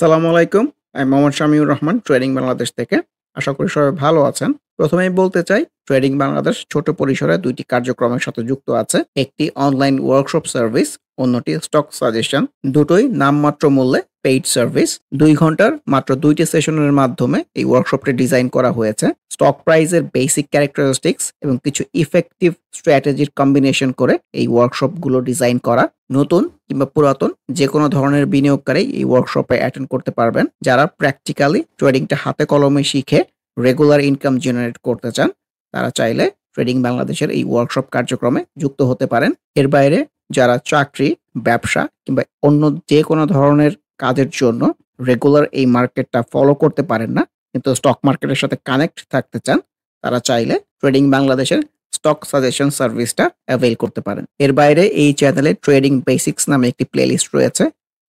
আসসালামু আলাইকুম। আমি মোহাম্মদ শামিউর রহমান ট্রেডিং বাংলাদেশ থেকে। আশা করি সবাই ভালো আছেন। প্রথমেই বলতে চাই ট্রেডিং বাংলাদেশ ছোট পরিসরে ২ টি কার্যক্রমের সাথে যুক্ত আছে। একটি অনলাইন ওয়ার্কশপ সার্ভিস, অন্যটি স্টক সাজেশন। দুটোই নামমাত্র মূল্যে পেইড সার্ভিস। ২ ঘন্টার মাত্র ২ টি সেশনের মাধ্যমে এই ওয়ার্কশপটি ডিজাইন করা হয়েছে। স্টক প্রাইসের বেসিক ক্যারেক্টারিস্টিক্স এবং কিছু ইফেক্টিভ স্ট্র্যাটেজির কম্বিনেশন করে এই ওয়ার্কশপগুলো ডিজাইন করা। নতুন কিংবা পুরাতন যেকোনো ধরনের বিনিয়োগকারী এই ওয়ার্কশপে অ্যাটেন্ড করতে পারবেন। যারা প্র্যাকটিক্যালি ট্রেডিংটা হাতে কলমে শিখে রেগুলার ইনকাম জেনারেট করতে চান, তারা চাইলে ট্রেডিং বাংলাদেশের এই ওয়ার্কশপ কার্যক্রমে যুক্ত হতে পারেন। এর বাইরে যারা চাকরি, ব্যবসা কিংবা অন্য যেকোনো ধরনের কাজের জন্য রেগুলার এই মার্কেটটা ফলো করতে পারেন না, কিন্তু স্টক মার্কেটের সাথে কানেক্ট থাকতে চান, তারা চাইলে ট্রেডিং বাংলাদেশের স্টক সাজেশন সার্ভিসটা অ্যাভেইল করতে পারেন। এর বাইরে এই চ্যানেলে ট্রেডিং বেসিক্স নামে একটি প্লেলিস্ট রয়েছে।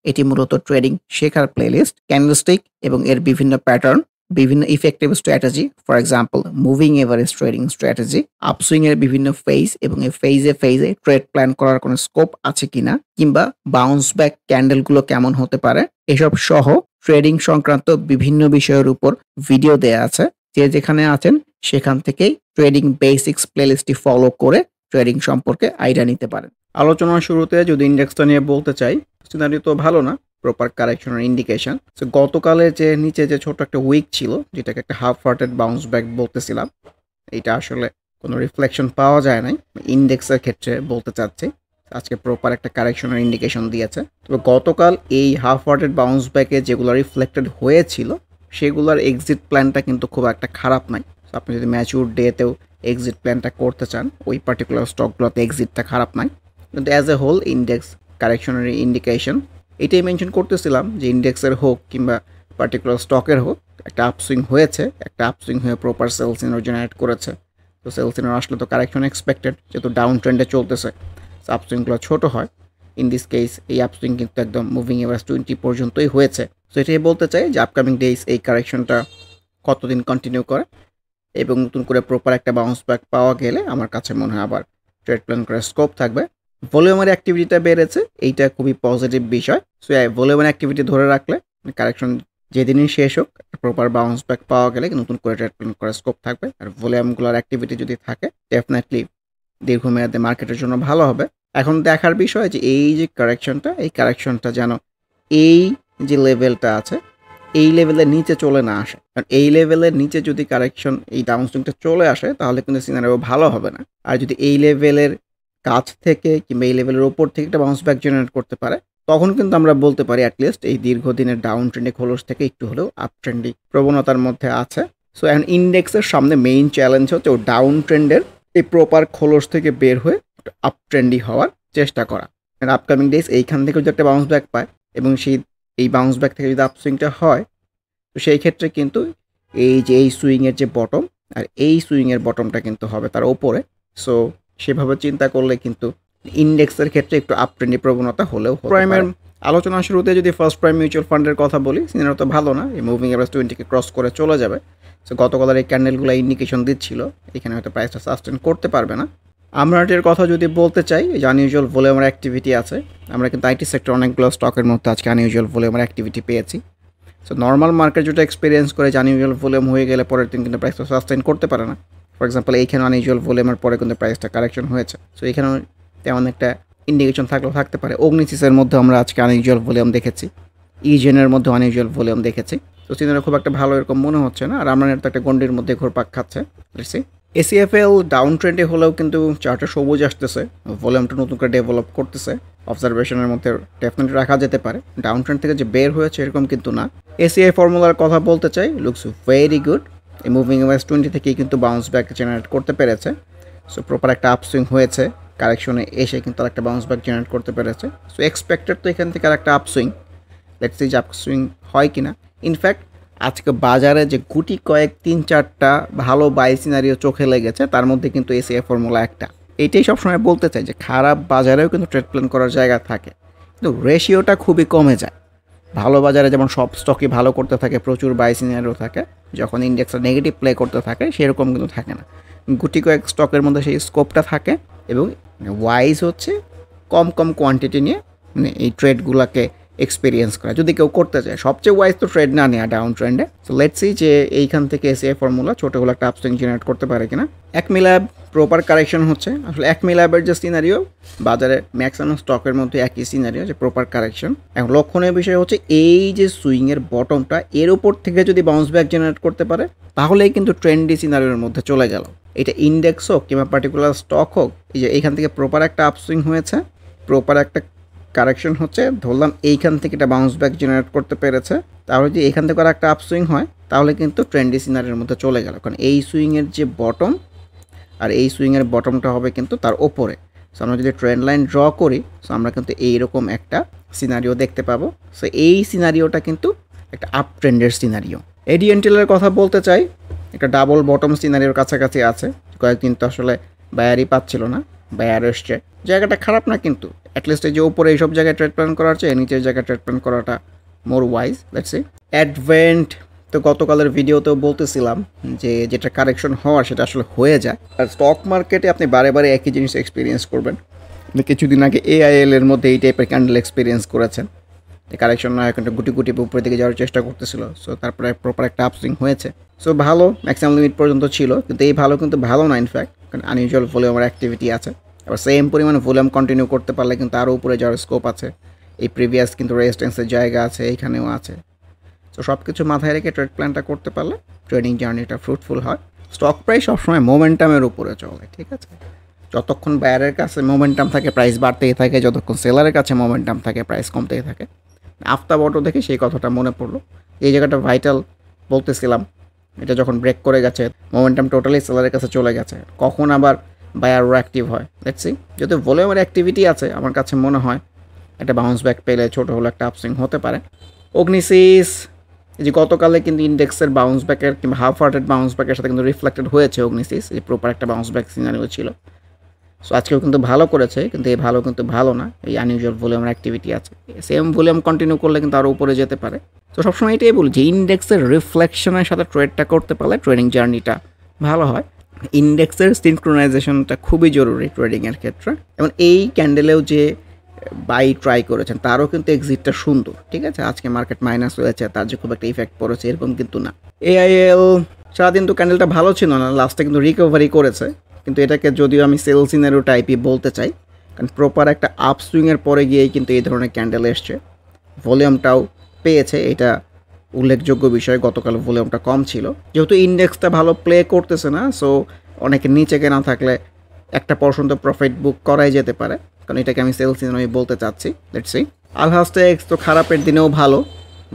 এটি মূলত ট্রেডিং শেখার প্লেলিস্ট। ক্যান্ডেলস্টিক এবং এর বিভিন্ন প্যাটার্ন, বিভিন্ন effective strategy, for example moving average trading strategy, upswing এর বিভিন্ন ফেজ এবং এই ফেজে ট্রেড প্ল্যান করার কোনো স্কোপ আছে কিনা, কিংবা বাউন্স ব্যাক ক্যান্ডেলগুলো কেমন হতে পারে, এসব সহ ট্রেডিং সংক্রান্ত বিভিন্ন বিষয়ের উপর ভিডিও দেয়া আছে। যে যেখানে আছেন সেখান থেকেই ট্রেডিং বেসিক্স প্লেলিস্টটি ফলো করে ট্রেডিং সম্পর্কে আইডিয়া নিতে পারেন। আলোচনার শুরুতে যদি ইন্ডেক্সটা নিয়ে বলতে চাই, সিনারি তো ভালো না, প্রপার কারেকশনের ইন্ডিকেশন। সো গতকালের যে নিচে যে ছোট একটা উইক ছিল, যেটাকে একটা হাফ হার্টেড বাউন্স ব্যাক বলতেছিলাম, এটা আসলে কোনো রিফ্লেকশন পাওয়া যায় নাই ইন্ডেক্সের ক্ষেত্রে বলতে চাচ্ছি। আজকে প্রপার একটা কারেকশনের ইন্ডিকেশন দিয়েছে। তবে গতকাল এই হাফ হার্টেড বাউন্স ব্যাকে যেগুলো রিফ্লেক্টেড হয়েছিল সেগুলোর এক্সিট প্ল্যানটা কিন্তু খুব একটা খারাপ নাই। আপনি যদি ম্যাচিউর ডেতেও এক্সিট প্ল্যানটা করতে চান, ওই পার্টিকুলার স্টকগুলোতে এক্সিটটা খারাপ নাই। কিন্তু অ্যাজ এ হোল ইন্ডেক্স কারেকশনের ইন্ডিকেশন এটাই মেনশন করতেছিলাম যে ইন্ডেক্সের হোক কিংবা পার্টিকুলার স্টকের হোক, একটা আপসুইং হয়েছে, একটা আপসুইং হয়ে প্রপার সেলস ইনার জেনারেট করেছে। তো সেলস ইনার আসলে তো কারেকশন এক্সপেক্টেড, যেহেতু ডাউন ট্রেন্ডে চলতেছে, আপসুইংগুলো ছোটো হয়। ইন দিস কেস এই আপসুইং কিন্তু একদম মুভিং এভারেজ 20 পর্যন্তই হয়েছে। সো এটাই বলতে চাই যে আপকামিং ডেজ এই কারেকশনটা কতদিন কন্টিনিউ করে এবং নতুন করে প্রপার একটা বাউন্স ব্যাক পাওয়া গেলে আমার কাছে মনে হয় আবার ট্রেড প্ল্যান করার স্কোপ থাকবে। ভলিউমের অ্যাক্টিভিটিটা বেড়েছে, এইটা খুবই পজিটিভ বিষয়। সো ভলিউমের অ্যাক্টিভিটি ধরে রাখলে কারেকশন যেদিনই শেষ হোক, প্রপার বাউন্স ব্যাক পাওয়া গেলে নতুন করে ট্রেড প্ল্যান করার স্কোপ থাকবে। আর ভলিউমগুলোর অ্যাক্টিভিটি যদি থাকে, ডেফিনেটলি দীর্ঘমেয়াদে মার্কেটের জন্য ভালো হবে। এখন দেখার বিষয় যে এই যে কারেকশনটা, এই কারেকশনটা যেন এই যে লেভেলটা আছে এই লেভেলের নিচে চলে না আসে। কারণ এই লেভেলের নিচে যদি কারেকশন এই ডাউনসুইংটা চলে আসে, তাহলে কিন্তু সিনারিও ভালো হবে না। আর যদি এই লেভেলের কাছ থেকে কিংবা এই লেভেলের ওপর থেকে একটা বাউন্স ব্যাক জেনারেট করতে পারে, তখন কিন্তু আমরা বলতে পারি অ্যাটলিস্ট এই দীর্ঘদিনের ডাউন ট্রেন্ডে খোলস থেকে একটু হলেও আপ ট্রেন্ডি প্রবণতার মধ্যে আছে। সো এখন ইন্ডেক্সের সামনে মেইন চ্যালেঞ্জ হচ্ছে ও ডাউন ট্রেন্ডের এই প্রপার খোলস থেকে বের হয়ে আপ ট্রেন্ডি হওয়ার চেষ্টা করা। আপকামিং ডেজ এইখান থেকে যদি একটা বাউন্স ব্যাক পায় এবং এই বাউন্স ব্যাক থেকে যদি আপসুইংটা হয়, তো সেই ক্ষেত্রে কিন্তু এই যে এই সুইংয়ের যে বটম, আর এই সুইংয়ের বটমটা কিন্তু হবে তার ওপরে। সো সেভাবে চিন্তা করলে কিন্তু ইন্ডেক্সের ক্ষেত্রে একটু আপ ট্রেন্ডি প্রবণতা হলেও প্রাইমের আলোচনা শুরুতে যদি ফার্স্ট প্রাইম মিউচুয়াল ফান্ডের কথা বলি, সিনারিও তো ভালো না, এই মুভিং এভারেজ 20কে ক্রস করে চলে যাবে। সো গতকালের এই ক্যান্ডেলগুলো ইন্ডিকেশন দিচ্ছিল এখানে হয়তো প্রাইসটা সাস্টেন করতে পারবে না। আমরাটের কথা যদি বলতে চাই, যে আনইউজুয়াল ভলিউমের অ্যাক্টিভিটি আছে, আমরা কিন্তু আইটি সেক্টর অনেকগুলো স্টকের মধ্যে আজকে আনইউজুয়াল ভলিউমের অ্যাক্টিভিটি পেয়েছি। সো নর্মাল মার্কেট যেটা এক্সপিরিয়েন্স করে যে আনইউজুয়াল ভলিউম হয়ে গেলে পরের দিন কিন্তু প্রাইসটা সাস্টেন করতে পারে না। ফর এক্সাম্পল এইখানে আনইউজুয়াল ভলিউমের পরে কিন্তু প্রাইসটা কারেকশন হয়েছে। সো এখানেও তেমন একটা ইন্ডিকেশন থাকলেও থাকতে পারে। অগ্নিসিসের মধ্যে আমরা আজকে আনইউজুয়াল ভলিউম দেখেছি, ইজেনের মধ্যে আনইউজুয়াল ভলিউম দেখেছি। তো সিনারি খুব একটা ভালো এরকম মনে হচ্ছে না। আর আমরা তো একটা গন্ডির মধ্যে ঘোরপাক খাচ্ছে। এসিএফএল ডাউন ট্রেন্ডে হলেও কিন্তু চার্টে সবুজ আসতেছে, ভলিউমটা নতুন করে ডেভেলপ করতেছে। অবজারভেশনের মধ্যে ডেফিনেটলি রাখা যেতে পারে। ডাউন ট্রেন্ড থেকে যে বের হয়েছে এরকম কিন্তু না। এসিআই ফর্মুলার কথা বলতে চাই, লুকস ভেরি গুড। এই মুভিং এভারেজ 20 থেকেই কিন্তু বাউন্স ব্যাক জেনারেট করতে পেরেছে। সো প্রপার একটা আপসুইং হয়েছে, কারেকশনে এসে কিন্তু আর একটা বাউন্স ব্যাক জেনারেট করতে পেরেছে। সো এক্সপেক্টেড তো এখান থেকে আর একটা আপসুইং, লেটস সি যে আপসুইং হয় কিনা। ইনফ্যাক্ট আজকে বাজারে যে গুটি কয়েক 3-4টা ভালো বাই সিনারিও চোখে লেগেছে, তার মধ্যে কিন্তু এসিআই ফর্মুলা একটা। এইটাই সবসময় বলতে চাই যে খারাপ বাজারেও কিন্তু ট্রেড প্ল্যান করার জায়গা থাকে, কিন্তু রেশিওটা খুবই কমে যায়। ভালো বাজারে যেমন সব স্টকই ভালো করতে থাকে, প্রচুর বাই সিনারিও থাকে, যখন ইন্ডেক্সটা নেগেটিভ প্লে করতে থাকে সেরকম কিন্তু থাকে না। গুটি কয়েক স্টকের মধ্যে সেই স্কোপটা থাকে এবং ওয়াইজ হচ্ছে কম কোয়ান্টিটি নিয়ে এই ট্রেডগুলোকে এক্সপেরিয়েন্স করা যদি কেউ করতে চায়। সবচেয়ে ওয়াইজ তো ট্রেড না নেওয়া ডাউন ট্রেন্ডে। সো লেটস সি যে এইখান থেকে এসিআই ফর্মুলা ছোটো হলো একটা আপসুইং জেনারেট করতে পারে কিনা। অ্যাকমি ল্যাব প্রপার কারেকশন হচ্ছে। আসলে অ্যাকমি ল্যাবের যে সিনারিও বাজারে ম্যাক্সিমাম স্টকের মধ্যে একই সিনারিও, যে প্রপার কারেকশন। এখন লক্ষণীয় বিষয় হচ্ছে এই যে সুইংয়ের বটমটা এর উপর থেকে যদি বাউন্স ব্যাক জেনারেট করতে পারে তাহলেই কিন্তু ট্রেন্ডি সিনারিওর মধ্যে চলে গেল। এটা ইন্ডেক্স হোক কিংবা পার্টিকুলার স্টক হোক, এই যে এইখান থেকে প্রপার একটা আপসুইং হয়েছে, প্রপার একটা কারেকশন হচ্ছে, ধরলাম এইখান থেকে এটা বাউন্স ব্যাক জেনারেট করতে পেরেছে, তাহলে যদি এখান থেকে আর একটা আপসুইং হয় তাহলে কিন্তু ট্রেন্ডি সিনারিওর মধ্যে চলে গেল। কারণ এই সুইংয়ের যে বটম আর এই সুইংয়ের বটমটা হবে কিন্তু তার ওপরে। সো আমরা যদি ট্রেন্ড লাইন ড্র করি, সো আমরা কিন্তু এইরকম একটা সিনারিও দেখতে পাবো। সো এই সিনারিওটা কিন্তু একটা আপ ট্রেন্ডের সিনারিও। এডিএনটেলের কথা বলতে চাই, একটা ডাবল বটম সিনারিওর কাছাকাছি আছে। কয়েকদিন তো আসলে বায়ারই পাচ্ছিল না, বায়ার এসছে, জায়গাটা খারাপ না, কিন্তু অ্যাটলিস্ট এই যে উপরে এইসব জায়গায় ট্রেড প্ল্যান করার চেয়ে নিচের জায়গায় ট্রেড প্ল্যান করাটা মোর ওয়াইজ। লেটস সি অ্যাডভেন্ট তো গতকালের ভিডিওতেও বলতেছিলাম যে যেটা কারেকশন হওয়ার সেটা আসলে হয়ে যায়। আর স্টক মার্কেটে আপনি বারে বারে একই জিনিস এক্সপিরিয়েন্স করবেন। কিছুদিন আগে এআইএল এর মধ্যে এই টাইপের ক্যান্ডেল এক্সপিরিয়েন্স করেছেন, কারেকশন না এখন গুটি গুটি উপরের দিকে যাওয়ার চেষ্টা করতেছিল। সো তারপরে প্রপার একটা আপসুইং হয়েছে। সো ভালো, ম্যাক্সিমাম লিমিট পর্যন্ত ছিল, কিন্তু এই ভালো কিন্তু ভালো না ইনফ্যাক্ট, কারণ আনইউজুয়াল ভলিউমের অ্যাক্টিভিটি আছে। আবার সেম পরিমাণে ভলিউম কন্টিনিউ করতে পারলে কিন্তু আরও উপরে যাওয়ার স্কোপ আছে। এই প্রিভিয়াস কিন্তু রেজিস্ট্যান্সের জায়গা আছে, এইখানেও আছে। সো সব কিছু মাথায় রেখে ট্রেড প্ল্যানটা করতে পারলে ট্রেডিং জার্নিটা ফ্রুটফুল হয়। স্টক প্রাইস সবসময় মোমেন্টামের উপরে চলে, ঠিক আছে? যতক্ষণ বায়ারের কাছে মোমেন্টাম থাকে প্রাইস বাড়তেই থাকে, যতক্ষণ সেলারের কাছে মোমেন্টাম থাকে প্রাইস কমতেই থাকে। আফতাব অটো দেখে সেই কথাটা মনে পড়লো। এই জায়গাটা ভাইটাল বলতেছিলাম, এটা যখন ব্রেক করে গেছে মোমেন্টাম টোটালি সেলারের কাছে চলে গেছে, কখন আবার বায়ারও অ্যাক্টিভ হয় দেখছি। যদি ভলিউমের অ্যাক্টিভিটি আছে আমার কাছে মনে হয় একটা বাউন্স ব্যাক পেলে ছোটো হলো একটা আপসুইং হতে পারে। অগ্নিসিস এই যে গতকালে কিন্তু ইন্ডেক্সের বাউন্স ব্যাকের কিংবা হাফ হার্টেড বাউন্স ব্যাকের সাথে কিন্তু রিফ্লেক্টেড হয়েছে অগ্নিসিস, এই প্রপার একটা বাউন্স ব্যাক সিনারিও ছিল। সো আজকেও কিন্তু ভালো করেছে, কিন্তু এই ভালো কিন্তু ভালো না, এই আনইউজুয়াল ভলিউমের অ্যাক্টিভিটি আছে। সেম ভলিউম কন্টিনিউ করলে কিন্তু আরও উপরে যেতে পারে। তো সবসময় এটাই বলি যে ইন্ডেক্সের রিফ্লেকশনের সাথে ট্রেডটা করতে পারলে ট্রেডিং জার্নিটা ভালো হয়। ইন্ডেক্সের সিনক্রোনাইজেশনটা খুবই জরুরি ট্রেডিংয়ের ক্ষেত্রে। এবং এই ক্যান্ডেলেও যে বাই ট্রাই করেছেন তারও কিন্তু এক্সিটটা সুন্দর, ঠিক আছে? আজকে মার্কেট মাইনাস হয়েছে, তার যে খুব একটা ইফেক্ট পড়েছে এরকম কিন্তু না। এআইএল সারাদিন তো ক্যান্ডেলটা ভালো ছিল না, লাস্টে কিন্তু রিকভারি করেছে, কিন্তু এটাকে যদিও আমি সেল সিনারিও টাইপই বলতে চাই, কারণ প্রপার একটা আপসুইংয়ের পরে গিয়েই কিন্তু এই ধরনের ক্যান্ডেল এসছে। ভলিউমটাও পেয়েছে, এটা উল্লেখযোগ্য বিষয়। গতকাল ভলিউমটা কম ছিল, যেহেতু ইন্ডেক্সটা ভালো প্লে করতেছে না, সো অনেকে নিচে কেনা থাকলে একটা পর্যন্ত প্রফিট বুক করাই যেতে পারে, কারণ এটাকে আমি সেল সিনারি বলতে চাচ্ছি। লেটস সি আলহাসটেক্স তো খারাপের দিনেও ভালো,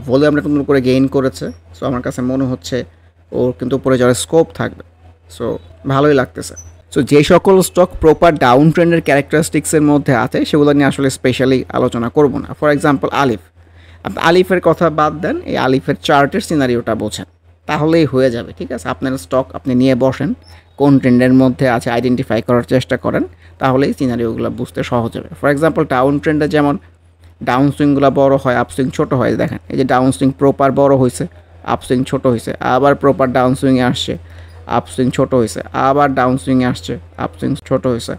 ভলিউমটা নতুন করে গেইন করেছে। সো আমার কাছে মনে হচ্ছে ওর কিন্তু উপরে যাওয়ার স্কোপ থাকবে, সো ভালোই লাগতেছে। সো যে সকল স্টক প্রপার ডাউন ট্রেন্ডের ক্যারেক্টারিস্টিক্সের মধ্যে আছে সেগুলো নিয়ে আসলে স্পেশালি আলোচনা করব না। ফর এক্সাম্পল আলিফ, আপনি আলিফের কথা বাদ দেন, এই আলিফের চার্টের সিনারিওটা বোঝেন তাহলেই হয়ে যাবে, ঠিক আছে? আপনার স্টক আপনি নিয়ে বসেন, কোন ট্রেন্ডের মধ্যে আছে আইডেন্টিফাই করার চেষ্টা করেন, তাহলেই সিনারিওগুলো বুঝতে সহজ হবে। ফর এক্সাম্পল ডাউন ট্রেন্ডে যেমন ডাউন সুইংগুলো বড় হয়, আপসুইং ছোটো হয়। দেখেন এই যে ডাউন সুইং প্রপার বড় হয়েছে, আপসুইং ছোট হয়েছে, আবার প্রপার ডাউন সুইংয়ে আসছে, আপসুইং ছোট হয়েছে, আবার ডাউন সুইংয়ে আসছে, আপসুইং ছোট হয়েছে,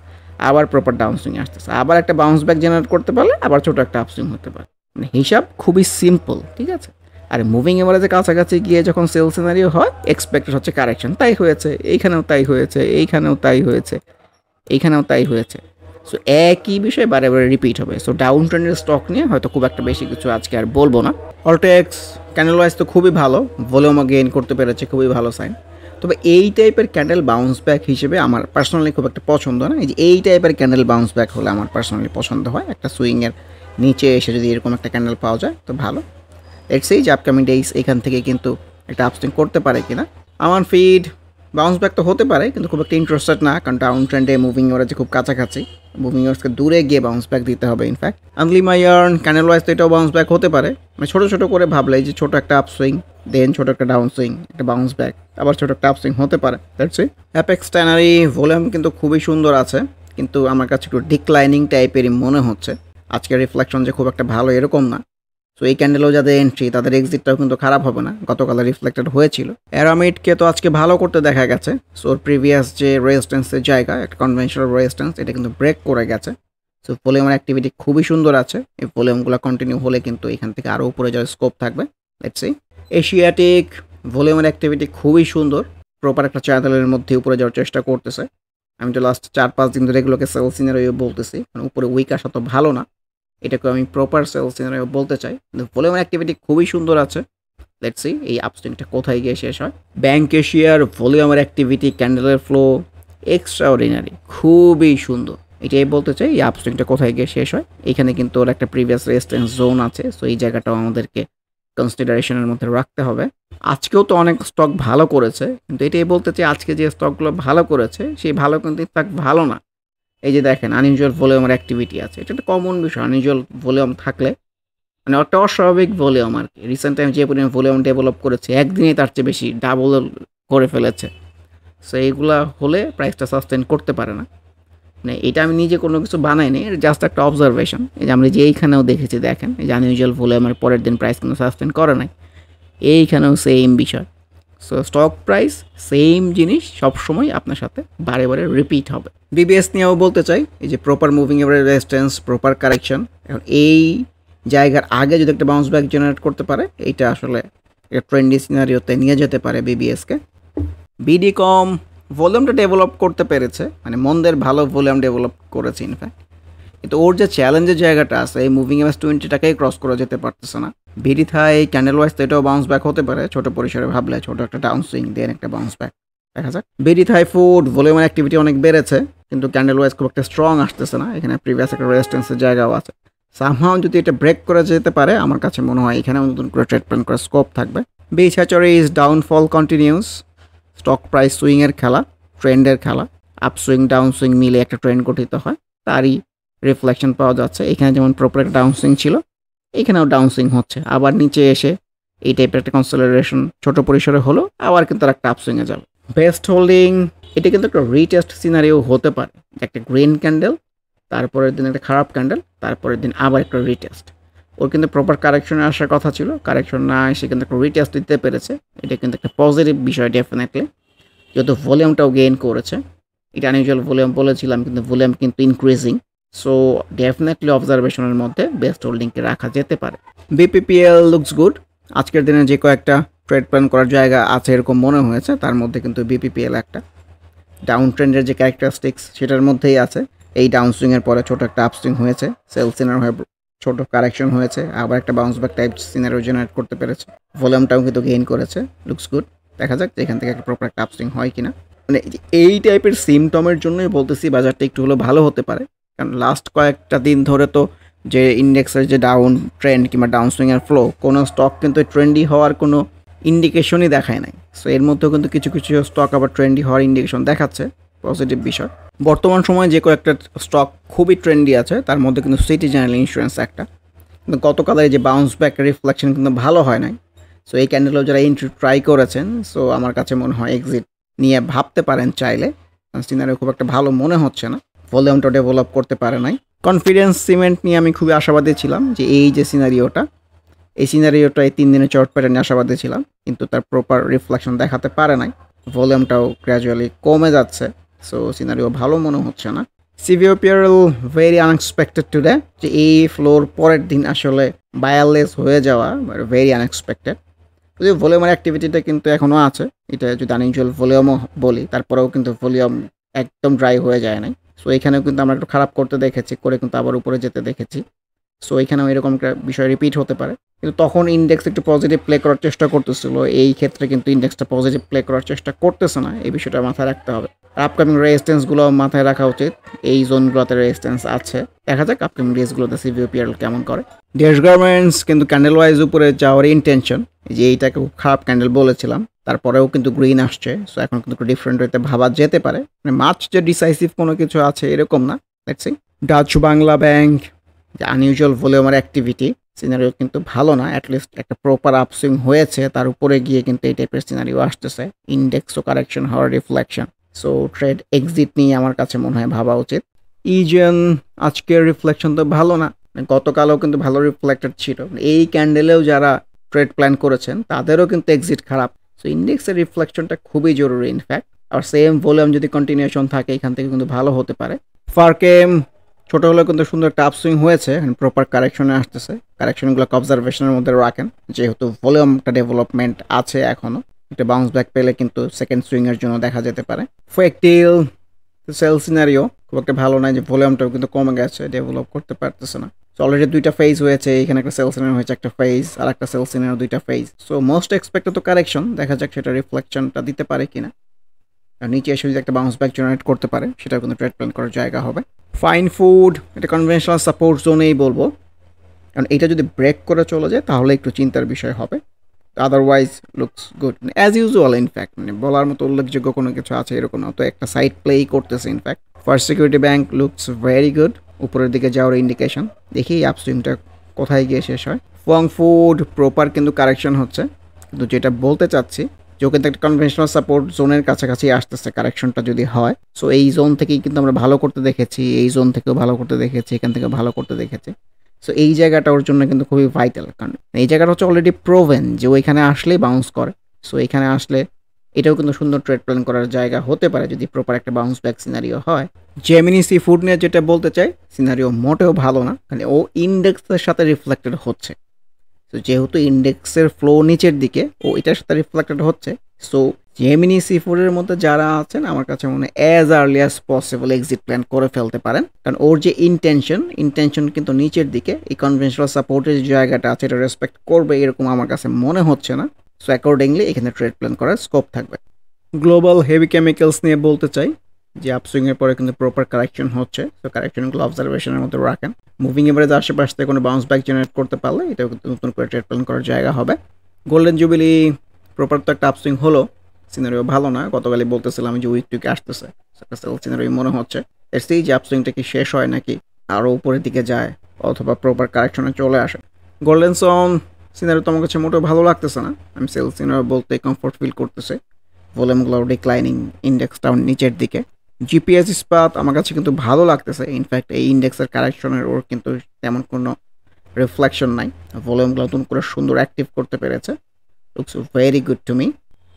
আবার প্রপার ডাউন সুইংয়ে আসতেছে, আবার একটা বাউন্স ব্যাক জেনারেট করতে পারলে আবার ছোটো একটা আপসুইং হতে পারে। মানে হিসাব খুবই সিম্পল, ঠিক আছে? আর মুভিং এভারেজের কাছাকাছি গিয়ে যখন সেল সিনারিও হয় এক্সপেক্টেড হচ্ছে কারেকশন। তাই হয়েছে, এইখানেও তাই হয়েছে, এইখানেও তাই হয়েছে, এইখানেও তাই হয়েছে। সো একই বিষয় বারে বারে রিপিট হবে। সো ডাউন ট্রেন্ডের স্টক নিয়ে হয়তো খুব একটা বেশি কিছু আজকে আর বলবো না। অলটেক্স ক্যান্ডেল ওয়াইজ তো খুবই ভালো, ভলিউমও গেইন করতে পেরেছে, খুবই ভালো সাইন। তবে এই টাইপের ক্যান্ডেল বাউন্স ব্যাক হিসেবে আমার পার্সোনালি খুব একটা পছন্দ না। এই যে এই টাইপের ক্যান্ডেল বাউন্স ব্যাক হলে আমার পার্সোনালি পছন্দ হয়। একটা সুইংয়ের নিচে এসে যদি এরকম একটা ক্যান্ডেল পাওয়া যায় তো ভালো। লেটস সি যে আপকামিং ডেইজ এখান থেকে কিন্তু একটা আপসুইং করতে পারে কিনা। আমার ফিড বাউন্স ব্যাক তো হতে পারে, কিন্তু খুব একটা ইন্টারেস্টেড না, কারণ ডাউন ট্রেন্ডে মুভিং এভারেজে খুব কাছাকাছি, মুভিং এভারেজকে দূরে গিয়ে বাউন্স ব্যাক দিতে হবে। ইনফ্যাক্ট আনলি মাই আর্ন ক্যান্ডেল ওয়াইজ তো এটাও বাউন্স ব্যাক হতে পারে, মানে ছোটো ছোটো করে ভাবলে যে ছোটো একটা আপসুইং, দেন ছোটো একটা ডাউন সুইং, একটা বাউন্স ব্যাক, আবার ছোটো একটা আপসুইং হতে পারে। That's it. Apex tannery volume কিন্তু খুবই সুন্দর আছে, কিন্তু আমার কাছে একটু ডিক্লাইনিং টাইপেরই মনে হচ্ছে। আজকের রিফ্লেকশন যে খুব একটা ভালো এরকম না। সো এই ক্যান্ডেলও যাদের এন্ট্রি তাদের এক্সিটটাও কিন্তু খারাপ হবে না, গতকাল রিফ্লেক্টেড হয়েছিল। অ্যারামিডকে তো আজকে ভালো করতে দেখা গেছে। সো ওর প্রিভিয়াস যে রেজিস্ট্যান্সের জায়গা, একটা কনভেনশনাল রেজিস্ট্যান্স, এটা কিন্তু ব্রেক করে গেছে। সো ভলিউমের অ্যাক্টিভিটি খুবই সুন্দর আছে। এই ভলিউমগুলো কন্টিনিউ হলে কিন্তু এখান থেকে আরও উপরে যাওয়ার স্কোপ থাকবে। Let's see. এশিয়াটিক ভলিউমের অ্যাক্টিভিটি খুবই সুন্দর। প্রপার একটা চ্যানেলের মধ্যে উপরে যাওয়ার চেষ্টা করতেছে। আমি তো লাস্ট 4-5 দিন ধরে এগুলোকে সেল সিনারিও বলতেছি। মানে উপরে উইক আসা তো ভালো না। এটাকে আমি প্রপার সেল সিনারিও বলতে চাই। কিন্তু ভলিউমের অ্যাক্টিভিটি খুবই সুন্দর আছে। লেটস সি এই আপসুইংটা কোথায় গিয়ে শেষ হয়। ব্যাংক এশিয়ার ভলিউমের অ্যাক্টিভিটি, ক্যান্ডেলের ফ্লো এক্সট্রাঅর্ডিনারি, খুবই সুন্দর। এটাই বলতে চাই এই আপসুইংটা কোথায় গিয়ে শেষ হয়। এখানে কিন্তু ওর একটা প্রিভিয়াস রেজিস্ট্যান্স জোন আছে। সো এই জায়গাটাও আমাদেরকে কনসিডারেশনের মধ্যে রাখতে হবে। আজকেও তো অনেক স্টক ভালো করেছে, কিন্তু এটাই বলতে চাই আজকে যে স্টকগুলো ভালো করেছে সেই ভালো কিন্তু ইনফ্যাক্ট ভালো না। এই যে দেখেন আনইউজুয়াল ভলিউমের অ্যাক্টিভিটি আছে। এটা একটা কমন বিষয়। আনইউজুয়াল ভলিউম থাকলে মানে একটা অস্বাভাবিক ভলিউম আর কি। রিসেন্ট টাইম যে পরিমাণ ভলিউম ডেভেলপ করেছে একদিনেই তার চেয়ে বেশি ডাবল করে ফেলেছে। সো এইগুলা হলে প্রাইসটা সাস্টেন করতে পারে না। মানে এটা আমি নিজে কোনো কিছু বানাইনি, জাস্ট একটা অবজারভেশন। এই যে আমরা যে এইখানেও দেখেছি, দেখেন এই যে আনইউজুয়াল ভলিউমের পরের দিন প্রাইস কিন্তু সাস্টেন করে নাই। এইখানেও সেম বিষয়। সো স্টক প্রাইস সেম জিনিস সবসময় আপনার সাথে বারে বারে রিপিট হবে। বিবিএস নিয়েও বলতে চাই, এই যে proper moving average resistance, proper correction, এখন এই জায়গার আগে যদি একটা বাউন্স ব্যাক জেনারেট করতে পারে এইটা আসলে একটা ট্রেন্ডি সিনারিওতে নিয়ে যেতে পারে বিবিএসকে। বিডিকম ভলিউমটা ডেভেলপ করতে পেরেছে, মানে মন্দের ভালো ভলিউম ডেভেলপ করেছে ইনফ্যাক্ট, কিন্তু ওর যে চ্যালেঞ্জের জায়গাটা আছে এই মুভিং এভারেজ 20টাকেই ক্রস করা যেতে পারতেছে না। ভিডিথাই ক্যান্ডেল ওয়াইজ তো এটাও বাউন্স ব্যাক হতে পারে ছোট পরিসরে ভাবলে, ছোট একটা ডাউন সুইং দেন একটা বাউন্স ব্যাক দেখা যাক। ভিডিথাই ফুড ভলিউমের অ্যাক্টিভিটি অনেক বেড়েছে, কিন্তু ক্যান্ডেল ওয়াইজ খুব একটা স্ট্রং আসতেছে না। এখানে প্রিভিয়াস একটা রেজিস্ট্যান্সের জায়গাও আছে। সামহাও যদি এটা ব্রেক করে যেতে পারে আমার কাছে মনে হয় এখানেও নতুন করে ট্রেড প্ল্যান করার স্কোপ থাকবে। Beach Hatcheries downfall continues. Stock price সুইংয়ের খেলা, ট্রেন্ডের খেলা, আপ সুইং ডাউন সুইং মিলে একটা ট্রেন্ড গঠিত হয়, তারই রিফ্লেকশন পাওয়া যাচ্ছে। এখানে যেমন প্রপার একটা ডাউন সুইং ছিল, এখানেও ডাউন সুইং হচ্ছে, আবার নিচে এসে এই টাইপের একটা কনসলিডেশন ছোট পরিসরে হলো, আবার কিন্তু একটা আপ সুইংয়ে যাবে। বেস্ট হোল্ডিং এটা কিন্তু একটা রিটেস্ট সিনারিও হতে পারে। একটা গ্রিন ক্যান্ডেল, তারপরের দিন একটা খারাপ ক্যান্ডেল, তারপরের দিন আবার একটা রিটেস্ট। ওর কিন্তু প্রপার কারেকশনে আসার কথা ছিল, কারেকশন না এসে কিন্তু একটা রিটেস্ট দিতে পেরেছে। এটা কিন্তু একটা পজিটিভ বিষয় ডেফিনেটলি, যেহেতু ভলিউমটাও গেইন করেছে। এটা আনইউজুয়াল ভলিউম বলেছিলাম, কিন্তু ভলিউম কিন্তু ইনক্রিজিং। সো ডেফিনেটলি অবজারভেশনের মধ্যে বেস্ট হোল্ডিংকে রাখা যেতে পারে। BPPL looks good. আজকের দিনে যে কয়েকটা ট্রেড প্ল্যান করার জায়গা আছে এরকম মনে হয়েছে, তার মধ্যে কিন্তু বিপিপিএল একটা ডাউন ট্রেন্ডের যে ক্যারেক্টারিস্টিক্স সেটার মধ্যেই আছে। এই ডাউন সুইংয়ের পরে ছোটো একটা আপসুইং হয়েছে, সেল সিনার হয়ে ছোটো কারেকশন হয়েছে, আবার একটা bounce back type scenario generate করতে পেরেছে। ভলিউমটাও কিন্তু গেইন করেছে, লুকস গুড। দেখা যাক যে এখান থেকে একটা প্রপার একটা আপসুইং হয় কিনা। মানে এই টাইপের সিমটমের জন্যই বলতেছি বাজারটা একটু হলেও ভালো হতে পারে, কারণ লাস্ট কয়েকটা দিন ধরে তো যে ইন্ডেক্সের যে ডাউন ট্রেন্ড কিংবা ডাউন সুইংয়ের ফ্লো, কোনো স্টক কিন্তু ট্রেন্ডি হওয়ার কোনো ইন্ডিকেশনই দেখায় নাই। সো এর মধ্যেও কিন্তু কিছু কিছু স্টক আবার ট্রেন্ডি হওয়ার ইন্ডিকেশন দেখাচ্ছে, পজিটিভ বিষয়। বর্তমান সময়ে যে কয়েকটা স্টক খুবই ট্রেন্ডি আছে তার মধ্যে কিন্তু সিটি জেনারেল ইন্স্যুরেন্স একটা, কিন্তু গতকালের যে বাউন্স ব্যাক রিফ্লেকশন কিন্তু ভালো হয় নাই। সো এই ক্যান্ডেলও যারা এন্ট্রি ট্রাই করেছেন, সো আমার কাছে মনে হয় এক্সিট নিয়ে ভাবতে পারেন চাইলে। সিনারিও খুব একটা ভালো মনে হচ্ছে না, ভলিউমটা ডেভেলপ করতে পারে নাই। কনফিডেন্স সিমেন্ট নিয়ে আমি খুবই আশাবাদী ছিলাম যে এই যে সিনারিওটা, এই সিনারিওটা এই 3 দিনের চট প্যাটার্নে আশাবাদী ছিলাম, কিন্তু তার প্রপার রিফ্লেকশন দেখাতে পারে নাই। ভলিউমটাও গ্র্যাজুয়ালি কমে যাচ্ছে, সো সিনারিও ভালো মনে হচ্ছে না। সিভিওপিয়ারেল ভেরি আনএক্সপেক্টেড টুডে, যে এই ফ্লোর পরের দিন আসলে বায়ারলেস হয়ে যাওয়া ভেরি আনএক্সপেক্টেড। যদিও ভলিউমের অ্যাক্টিভিটিটা কিন্তু এখনও আছে, এটা যদি আনইউজুয়াল ভলিউমও বলি, তারপরেও কিন্তু ভলিউম একদম ড্রাই হয়ে যায় নাই। সো এখানেও কিন্তু আমরা একটু খারাপ করতে দেখেছি, করে কিন্তু আবার উপরে যেতে দেখেছি। সো এখানেও এরকম একটা বিষয় রিপিট হতে পারে, কিন্তু তখন ইন্ডেক্স একটু পজিটিভ প্লে করার চেষ্টা করতেছিল। এই ক্ষেত্রে কিন্তু ইন্ডেক্সটা পজিটিভ প্লে করার চেষ্টা করতেছে না, এই বিষয়টা মাথায় রাখতে হবে। আর আপকামিং রেজিস্ট্যান্সগুলো মাথায় রাখা উচিত, এই জোনগুলোতে রেজিস্ট্যান্স আছে। দেখা যাক আপকামিং ডেজগুলোতে সিভিওপিআরএল কেমন করে। ডেস গার্মেন্টস কিন্তু ক্যান্ডেল ওয়াইজ উপরে যাওয়ার ইন্টেনশন, যে এইটাকে খুব খারাপ ক্যান্ডেল বলেছিলাম, তারপরেও কিন্তু গ্রিন আসছে। সো এখন কিন্তু একটু ডিফারেন্ট ওয়েতে ভাবা যেতে পারে, মানে মার্চ যে ডিসাইসিভ কোনো কিছু আছে এরকম না। Let's see. Dutch Bangla bank, যে আনইউজুয়াল ভলিউমের অ্যাক্টিভিটি, সিনারিও কিন্তু ভালো না। অ্যাটলিস্ট একটা প্রপার আপসুইং হয়েছে, তার উপরে গিয়ে কিন্তু এই টাইপের সিনারিও আসতেছে, ইন্ডেক্সও কারেকশন হওয়ার রিফ্লেকশন। সো ট্রেড এক্সিট নিয়ে আমার কাছে মনে হয় ভাবা উচিত। ইজেন আজকের রিফ্লেকশন তো ভালো না, গতকালও কিন্তু ভালো রিফ্লেক্টেড ছিল। এই ক্যান্ডেলেও যারা ট্রেড প্ল্যান করেছেন তাদেরও কিন্তু এক্সিট খারাপ। সো ইন্ডেক্সের রিফ্লেকশনটা খুবই জরুরি ইনফ্যাক্ট। আর সেম ভলিউম যদি কন্টিনিউশন থাকে এখান থেকে কিন্তু ভালো হতে পারে। ফারকেম ছোট হলেও কিন্তু সুন্দর একটা আপসুইং হয়েছে, প্রপার কারেকশনে আসতেছে। কারেকশনগুলোকে অবজারভেশনের মধ্যে রাখেন, যেহেতু ভলিউমটা ডেভেলপমেন্ট আছে এখনো। একটা বাউন্স ব্যাক পেলে কিন্তু সেকেন্ড সুইং এর জন্য দেখা যেতে পারে। ফেকটিল সেল সিনারিও খুব একটা ভালো নাই, যে ভলিউমটাও কিন্তু কমে গেছে, ডেভেলপ করতে পারতেছে না। সো অলরেডি দুইটা ফেজ হয়েছে, এখানে একটা সেল সিনারিও হয়েছে একটা ফেজ, আর একটা সেল সিনারিও দুইটা ফেজ। সো মোস্ট এক্সপেক্টেড তো কারেকশন, দেখা যাক সেটা রিফ্লেকশনটা দিতে পারে কিনা। আর নিচে এসে যদি একটা বাউন্স ব্যাক জেনারেট করতে পারে, সেটাও কিন্তু ট্রেড প্ল্যান করার জায়গা হবে। ফাইন ফুড এটা কনভেনশনাল সাপোর্ট জোনেই বলবো, কারণ এটা যদি ব্রেক করে চলে যায় তাহলে একটু চিন্তার বিষয় হবে। Otherwise looks good, as usual. In fact বলার মতো উল্লেখযোগ্য কোনো কিছু আছে এরকম না, তো একটা সাইড প্লেই করতেছে। In fact first security bank looks very good, উপরের দিকে যাওয়ার ইন্ডিকেশন। দেখি আপস্ট্রিমটা কোথায় গিয়ে শেষ হয়। ফং ফুড প্রপার কিন্তু কারেকশন হচ্ছে, কিন্তু যেটা বলতে চাচ্ছি যে ও কিন্তু একটা কনভেনশনাল সাপোর্ট জোনের কাছাকাছি আসতেছে কারেকশনটা যদি হয়। সো এই জোন থেকেই কিন্তু আমরা ভালো করতে দেখেছি, এই জোন থেকেও ভালো করতে দেখেছি, এখান থেকে ভালো করতে দেখেছি। সো এই জায়গাটা ওর জন্য কিন্তু খুবই ভাইটাল, কারণ এই জায়গাটা হচ্ছে অলরেডি প্রোভেন যে ওইখানে আসলেই বাউন্স করে। সো এখানে আসলে এটাও কিন্তু সুন্দর ট্রেড প্ল্যান করার জায়গা হতে পারে যদি প্রপার একটা বাউন্স ব্যাক সিনারিও হয়। জেমিনি সি ফুড নিয়ে যেটা বলতে চাই, সিনারিও মোটেও ভালো না, মানে ও ইন্ডেক্সের সাথে রিফ্লেক্টেড হচ্ছে। তো যেহেতু ইন্ডেক্সের ফ্লো নিচের দিকে, ও এটার সাথে রিফ্লেক্টেড হচ্ছে। সো জেমিনি সি ফুডের মধ্যে যারা আছেন আমার কাছে মনে হয় as early as possible exit plan করে ফেলতে পারেন, কারণ ওর যে ইন্টেনশন কিন্তু নিচের দিকে। এই কনভেনশনাল সাপোর্টের যে জায়গাটা আছে এটা রেসপেক্ট করবে এরকম আমার কাছে মনে হচ্ছে না। সো অ্যাকর্ডিংলি এখানে ট্রেড প্ল্যান করার স্কোপ থাকবে। গ্লোবাল হেভি কেমিক্যালস নিয়ে বলতে চাই যে আপসুইংয়ের পরে কিন্তু প্রপার কারেকশন হচ্ছে, তো কারেকশনগুলো অবজারভেশনের মধ্যে রাখেন। মুভিং এভারেজ আশেপাশ থেকে কোনো বাউন্স ব্যাক জেনারেট করতে পারলে এটাও কিন্তু নতুন করে ট্রেড প্ল্যান করার জায়গা হবে। গোল্ডেন জুবিলি প্রপার তো একটা আপসুইং হলো, সিনারিও ভালো না। গতকালই বলতেছিলাম যে উইক টুইকে আসতেছে, একটা সেল সিনারিও মনে হচ্ছে। সেই যে আপসুইংটা কি শেষ হয় নাকি আরও উপরের দিকে যায়, অথবা প্রপার কারেকশনে চলে আসে। গোল্ডেন সন সিনারিও তো আমার কাছে মোটেও ভালো লাগতেছে না, আমি সেল সিনারিও বলতে কমফোর্ট ফিল করতেছে। ভলিউমগুলো ডিক্লাইনিং, ইন্ডেক্সটাও নিচের দিকে। জিপিএস ইস্পাত আমার কাছে কিন্তু ভালো লাগতেছে। ইনফ্যাক্ট এই ইন্ডেক্সের কারেকশনের ওর কিন্তু তেমন কোনো রিফ্লেকশন নাই, ভলিউমগুলো নতুন করে সুন্দর অ্যাক্টিভ করতে পেরেছে। Looks very good to me.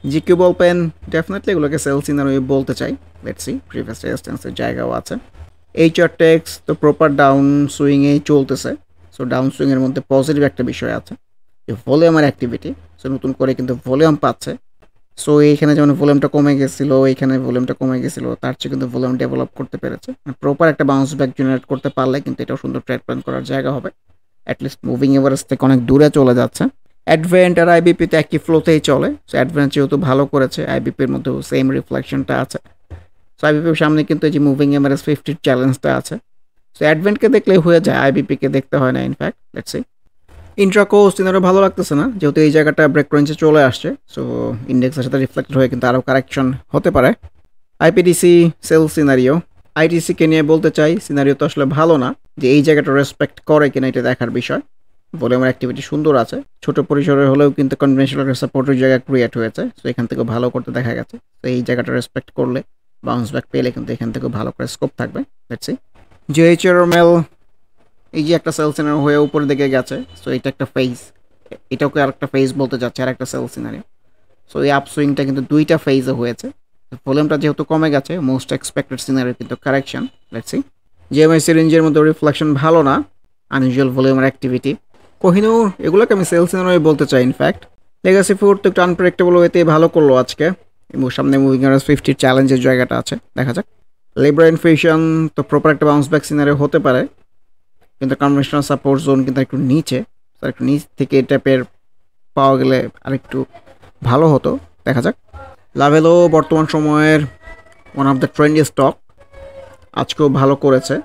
GQ ball pen definitely এগুলোকে সেল সিনারিও বলতে চাই। লেটস সি, প্রিভিয়াস রেজিস্ট্যান্সের জায়গাও আছে। এইচআর টেক্স তো প্রপার ডাউন সুইংয়েই চলতেছে। সো ডাউন সুইংয়ের মধ্যে পজিটিভ একটা বিষয় আছে যে ভলিউমের অ্যাক্টিভিটি। সো নতুন করে কিন্তু ভলিউম পাচ্ছে। সো এইখানে যেমন ভলিউমটা কমে গেছিলো, এইখানে ভলিউমটা কমে গেছিলো, তার চেয়ে কিন্তু ভলিউম ডেভেলপ করতে পেরেছে। প্রপার একটা বাউন্স ব্যাক জেনারেট করতে পারলে কিন্তু এটাও সুন্দর ট্রেড প্ল্যান করার জায়গা হবে। অ্যাটলিস্ট মুভিং এভারেজ থেকে অনেক দূরে চলে যাচ্ছে। অ্যাডভেন্ট আর আইবিপিতে একই ফ্লোতেই চলে। সো অ্যাডভেন্ট যেহেতু ভালো করেছে, আইবিপির মধ্যেও সেম রিফ্লেকশনটা আছে। সো আইবিপির সামনে কিন্তু এই যে মুভিং এভারেজ 50 চ্যালেঞ্জটা আছে। সো অ্যাডভেন্টকে দেখলেই হয়ে যায়, আইবিপিকে দেখতে হয় না। In fact let's see. ইন্ট্রাকোস্ট ইনারও ভালো লাগতেছে না, যেহেতু এই জায়গাটা ব্রেক রেঞ্জে চলে আসছে। সো ইন্ডেক্সের সাথে রিফ্লেক্টেড হয়ে কিন্তু আরও কারেকশন হতে পারে। আইপিডিসি সেল সিনারিও, আইটিসিকে নিয়ে বলতে চাই সিনারিও তো আসলে ভালো না, যে এই জায়গাটা রেসপেক্ট করে কিনা এটা দেখার বিষয়। ভলিউমের অ্যাক্টিভিটি সুন্দর আছে, ছোট পরিসরে হলেও কিন্তু কনভেনশনাল সাপোর্টের জায়গা ক্রিয়েট হয়েছে। সো এখান থেকেও ভালো করতে দেখা গেছে। তো এই জায়গাটা রেসপেক্ট করলে, বাউন্স ব্যাক পেলে কিন্তু এখান থেকেও ভালো করে স্কোপ থাকবে। Let's see. জেএইচআরএমএল এই যে একটা সেল সিনারি হয়ে উপরের দিকে গেছে। সো এটা একটা ফেজ, এটাকে আর একটা ফেজ বলতে যাচ্ছে, আর একটা সেল সিনারি। সো এই আপসুইংটা কিন্তু দুইটা ফেজে হয়েছে। ভলিউমটা যেহেতু কমে গেছে, মোস্ট এক্সপেক্টেড সিনারি কিন্তু কারেকশন। Let's see. জিএমআই সিরিঞ্জের মধ্যে রিফ্লেকশন ভালো না, আনইউজুয়াল ভলিউমের অ্যাক্টিভিটি। কোহিনুর এগুলোকে আমি সেল সিনারি বলতে চাই। ইনফ্যাক্ট লেগাসি ফুড তো একটু আনপ্রেডিক্টেবল ওয়েতে ভালো করলো আজকে। সামনে মুভিং এভারেজ 50 চ্যালেঞ্জের জায়গাটা আছে, দেখা যাক। লিব্রা ইনফিউশন তো প্রপার একটা বাউন্স ব্যাক সিনারি হতে পারে, কিন্তু কনভেনশনাল সাপোর্ট জোন কিন্তু একটু নিচে। একটু নিচ থেকে এই টাইপের পাওয়া গেলে আরেকটু ভালো হতো, দেখা যাক। লাভেলো বর্তমান সময়ের one of the trendy stock, আজকেও ভালো করেছে।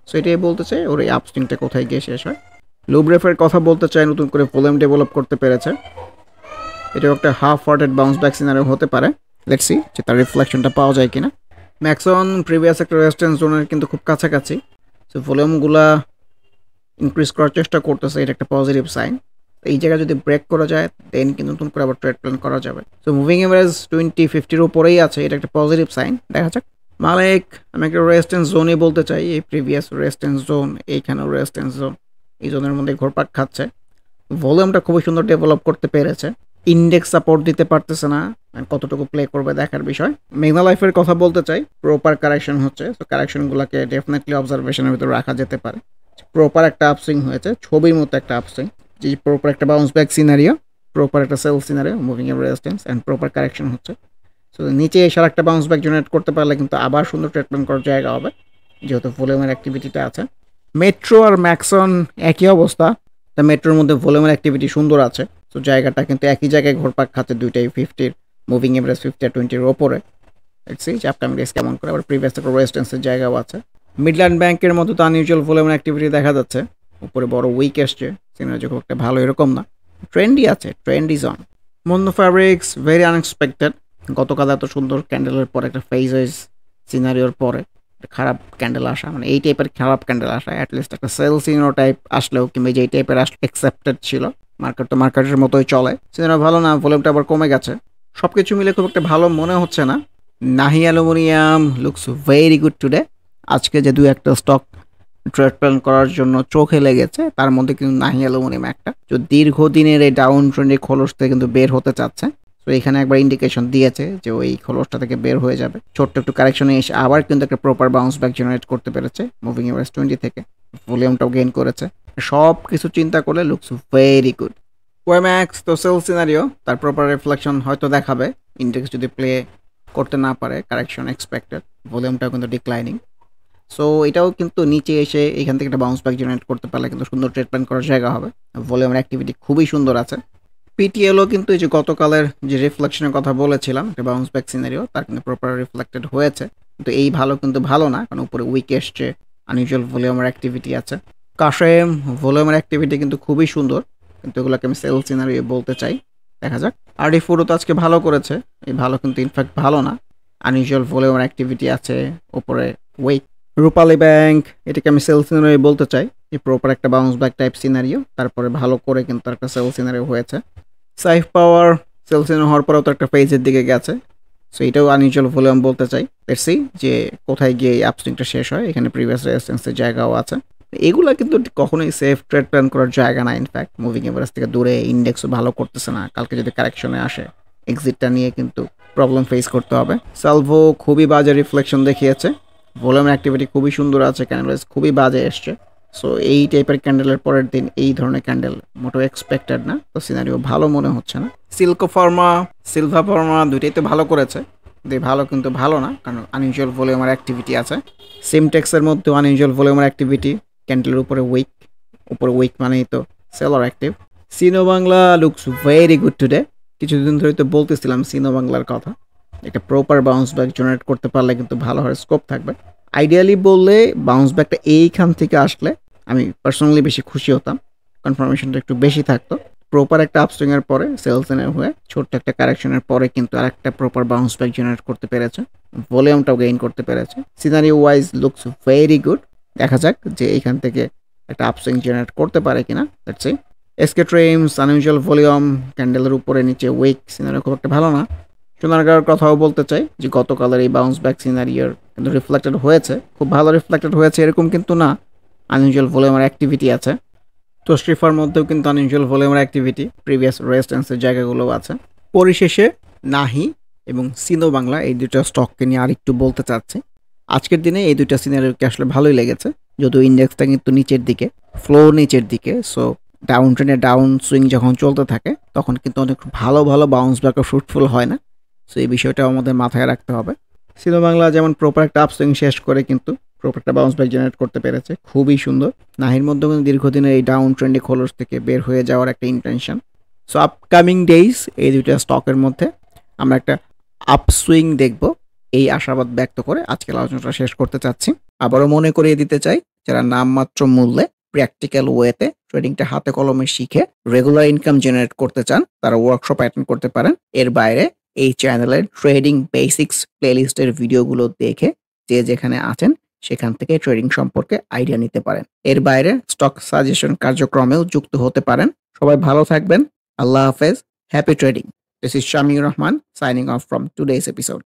সো এটাই বলতে চাই ওর এই আপস্টিংটা কোথায় গিয়ে শেষ হয়। লুব্রেফের কথা বলতে চাই, নতুন করে ভলিউম ডেভেলপ করতে পেরেছে। এটাও একটা half hearted bounce back scenario হতে পারে। লেটস সি যে তার রিফ্লেকশনটা পাওয়া যায় কিনা। ম্যাক্সন প্রিভিয়াস একটা রেজিস্ট্যান্স জোনের কিন্তু খুব কাছাকাছি। সো ভলিউমগুলা ইনক্রিজ করার চেষ্টা করতেছে, এটা একটা পজিটিভ সাইন। এই জায়গায় যদি ব্রেক করা যায় দেন কিন্তু নতুন করে আবার ট্রেড প্ল্যান করা যাবে। সো মুভিং এভারেজ 20-50 উপরেই আছে, এটা একটা পজিটিভ সাইন, দেখা যাক। মালিক আমি একটা রেজিস্ট্যান্স জোনই বলতে চাই। এই প্রিভিয়াস রেজিস্ট্যান্স জোন, এইখানেও রেজিস্ট্যান্স জোন, এই জোনের মধ্যে ঘোরপাক খাচ্ছে। ভলিউমটা খুবই সুন্দর ডেভেলপ করতে পেরেছে। ইন্ডেক্স সাপোর্ট দিতে পারতেছে না, কতটুকু প্লে করবে দেখার বিষয়। মেঘনা লাইফের কথা বলতে চাই, প্রপার কারেকশন হচ্ছে, তো কারেকশনগুলোকে ডেফিনেটলি অবজারভেশনের ভিতরে রাখা যেতে পারে। প্রপার একটা আপসুইং হয়েছে, ছবির মতো একটা আপসুইং, যে প্রপার একটা বাউন্স ব্যাক সিনারিও, প্রপার একটা সেল সিনারিও, মুভিং এর রেজিস্ট্যান্স অ্যান্ড প্রপার কারেকশন হচ্ছে। সো নিচে এসে একটা বাউন্স ব্যাক জেনারেট করতে পারলে কিন্তু আবার সুন্দর ট্রিটমেন্ট করার জায়গা হবে, যেহেতু ভলিউমের অ্যাক্টিভিটিটা আছে। মেট্রো আর ম্যাক্সন একই অবস্থা, তা মেট্রোর মধ্যে ভলিউমের অ্যাক্টিভিটি সুন্দর আছে। তো জায়গাটা কিন্তু একই জায়গায় ঘোরপাক খাচ্ছে, দুইটাই 50 মুভিং এভারেজ 50 আর 20 ওপরে। দেখছি যে আপকামিং ডেজ কেমন করে, আবার প্রিভিয়াস থেকে রেজিস্ট্যান্সের জায়গাও আছে। মিডল্যান্ড ব্যাংকের মতো তো আনইউজুয়াল ভলিউমের অ্যাক্টিভিটি দেখা যাচ্ছে, উপরে বড় উইক এসছে, সিনারি খুব একটা ভালো এরকম না, ট্রেন্ডই আছে, ট্রেন্ড ইজ অন। মন্দ ফ্যাব্রিক্স ভেরি আনএক্সপেক্টেড, গতকাল এত সুন্দর ক্যান্ডেলের পর একটা ফেজ ওয়াইজ সিনারিওর পরে খারাপ ক্যান্ডেল আসা, মানে এই টাইপের খারাপ ক্যান্ডেল আসা, অ্যাটলিস্ট একটা সেল সিনারো টাইপ আসলেও কিংবা যেই টাইপের আসলে অ্যাকসেপ্টেড ছিল। মার্কেট তো মার্কেটের মতোই চলে, সিনারো ভালো না, ভলিউমটা আবার কমে গেছে, সব কিছু মিলে খুব একটা ভালো মনে হচ্ছে না। নাহি aluminium looks very good today. আজকে যে দু একটা স্টক ট্রেড প্ল্যান করার জন্য চোখে লেগেছে, তার মধ্যে কিন্তু নাহি অ্যালুমিনিয়াম একটা, তো দীর্ঘদিনের এই ডাউন ট্রেন্ডের খোলস থেকে কিন্তু বের হতে চাচ্ছে। তো এখানে একবার ইন্ডিকেশন দিয়েছে যে ওই খোলসটা থেকে বের হয়ে যাবে, ছোট্ট একটু কারেকশনে এসে আবার কিন্তু একটা প্রপার বাউন্স ব্যাক জেনারেট করতে পেরেছে মুভিং এভারেজ 20 থেকে, ভলিউমটাও গেইন করেছে। সব কিছু চিন্তা করলে লুকস ভেরি গুড। ওয়েম্যাক্স তো সেল সিনারিও, তার প্রপার রিফ্লেকশন হয়তো দেখাবে, ইন্ডেক্স যদি প্লে করতে না পারে, কারেকশন এক্সপেক্টেড, ভলিউমটাও কিন্তু ডিক্লাইনিং। সো এটাও কিন্তু নিচে এসে এখান থেকে একটা বাউন্স ব্যাক জেনারেট করতে পারলে কিন্তু সুন্দর ট্রেড প্ল্যান করার জায়গা হবে। ভলিউমের অ্যাক্টিভিটি খুবই সুন্দর আছে। পিটিএলও কিন্তু এই যে গতকালের যে রিফ্লেকশনের কথা বলেছিলাম, একটা বাউন্স ব্যাক সিনারিও, তার কিন্তু প্রপার রিফ্লেক্টেড হয়েছে, কিন্তু এই ভালো কিন্তু ভালো না, কারণ উপরে উইক এসছে, আনইউজুয়াল ভলিউমের অ্যাক্টিভিটি আছে। কাশেম ভলিউমের অ্যাক্টিভিটি কিন্তু খুবই সুন্দর, কিন্তু এগুলোকে আমি সেল সিনারিও বলতে চাই, দেখা যাক। আরডি ফুডও তো আজকে ভালো করেছে, এই ভালো কিন্তু ইনফ্যাক্ট ভালো না, আনইউজুয়াল ভলিউমের অ্যাক্টিভিটি আছে, উপরে উইক। রূপালী ব্যাংক, এটাকে আমি সেল সিনারিও বলতে চাই, এই প্রপার একটা বাউন্স ব্যাক টাইপ সিনারিও, তারপরে ভালো করে কিন্তু একটা সেল সিনারিও হয়েছে। সাইফ পাওয়ার সেল সিনারিও হওয়ার পরেও তো একটা ফেজের দিকে গেছে, সো এটাও আনইউজুয়াল ভলিউম বলতে চাই। লেটস সি যে কোথায় গিয়ে এই আপসুইংটা শেষ হয়, এখানে প্রিভিয়াস রেজিস্ট্যান্সের জায়গাও আছে। এগুলা কিন্তু কখনোই সেফ ট্রেড প্ল্যান করার জায়গা না, ইনফ্যাক্ট মুভিং এভারেজ থেকে দূরে, ইন্ডেক্সও ভালো করতেছে না, কালকে যদি কারেকশনে আসে এক্সিটটা নিয়ে কিন্তু প্রবলেম ফেস করতে হবে। সালভো খুবই বাজে রিফ্লেকশন দেখিয়েছে, ভলিউম অ্যাক্টিভিটি খুবই সুন্দর আছে, ক্যান্ডেল খুবই বাজে এসছে। সো এই টাইপের ক্যান্ডেলের পরের দিন এই ধরনের ক্যান্ডেল মোটেও এক্সপেক্টেড না, তো সিনারিও ভালো মনে হচ্ছে না। সিল্কো ফার্মা, সিলভা ফার্মা দুইটাই তো ভালো করেছে, ভালো কিন্তু ভালো না, কারণ আনইউজুয়াল ভলিউমের অ্যাক্টিভিটি আছে। সিমটেক্সের মধ্যেও আনইউজুয়াল ভলিউমের অ্যাক্টিভিটি, ক্যান্ডেলের উপরে উইক মানেই তো seller active. Sino Bangla looks very good today. কিছুদিন ধরে তো বলতেছিলাম সিনো বাংলার কথা, একটা প্রপার বাউন্স ব্যাক জেনারেট করতে পারলে কিন্তু ভালো হওয়ার স্কোপ থাকবে। আইডিয়ালি বললে বাউন্স ব্যাকটা এইখান থেকে আসলে আমি পার্সোনালি বেশি খুশি হতাম, কনফার্মেশনটা একটু বেশি থাকতো। প্রপার একটা আপসুইংয়ের পরে সেলসেনের হয়ে ছোট্ট একটা কারেকশনের পরে কিন্তু আর একটা প্রপার বাউন্স ব্যাক জেনারেট করতে পেরেছে, ভলিউমটাও গেইন করতে পেরেছে। Scenario wise looks very good, দেখা যাক যে এইখান থেকে একটা আপসুইং জেনারেট করতে পারে কিনা। Let's see. SK Trims unusual volume, ক্যান্ডেলের উপরে নিচে উইক, সিনারিও খুব একটা ভালো না। সোনারগাঁওয়ের কথাও বলতে চাই যে গতকালের এই বাউন্স ব্যাক সিনারিওর কিন্তু রিফ্লেক্টেড হয়েছে, খুব ভালো রিফ্লেক্টেড হয়েছে এরকম কিন্তু না, আনইউজুয়াল ভলিউমের অ্যাক্টিভিটি আছে। তো স্ট্রিফার মধ্যেও কিন্তু আনইউজুয়াল ভলিউমের অ্যাক্টিভিটি, প্রিভিয়াস রেজিস্ট্যান্সের জায়গাগুলোও আছে। পরিশেষে নাহি এবং সিনো বাংলা এই দুটো স্টককে নিয়ে আরেকটু বলতে চাচ্ছি। আজকের দিনে এই দুইটা সিনারিওকে আসলে ভালোই লেগেছে, যদিও ইন্ডেক্সটা কিন্তু নিচের দিকে, ফ্লো নিচের দিকে। সো ডাউন ট্রেনে ডাউন সুইং যখন চলতে থাকে তখন কিন্তু অনেক ভালো ভালো বাউন্স ব্যাক ফ্রুটফুল হয় না, সো এই বিষয়টাও আমাদের মাথায় রাখতে হবে। সিনো বাংলা যেমন প্রপার একটা আপসুইং শেষ করে কিন্তু প্রপার একটা বাউন্স ব্যাক জেনারেট করতে পেরেছে, খুবই সুন্দর। নাহির মধ্যে কিন্তু দীর্ঘদিনের এই ডাউন ট্রেন্ডে খোলস থেকে বের হয়ে যাওয়ার একটা ইন্টেনশন। সো আপকামিং ডেইজ এই দুইটা স্টকের মধ্যে আমরা একটা আপসুইং দেখব, এই আশাবাদ ব্যক্ত করে আজকের আলোচনাটা শেষ করতে চাচ্ছি। আবারও মনে করিয়ে দিতে চাই, যারা নামমাত্র মূল্যে প্র্যাকটিক্যাল ওয়েতে ট্রেডিংটা হাতে কলমে শিখে রেগুলার ইনকাম জেনারেট করতে চান, তারা ওয়ার্কশপ অ্যাটেন্ড করতে পারেন। এর বাইরে এই চ্যানেলের ট্রেডিং বেসিক্স প্লেলিস্টের ভিডিওগুলো দেখে যে যেখানে আছেন সেখান থেকে ট্রেডিং সম্পর্কে আইডিয়া নিতে পারেন। এর বাইরে স্টক সাজেশন কার্যক্রমেও যুক্ত হতে পারেন। সবাই ভালো থাকবেন, আল্লাহ হাফেজ, happy trading. This is Shamiur Rahman signing off from today's episode.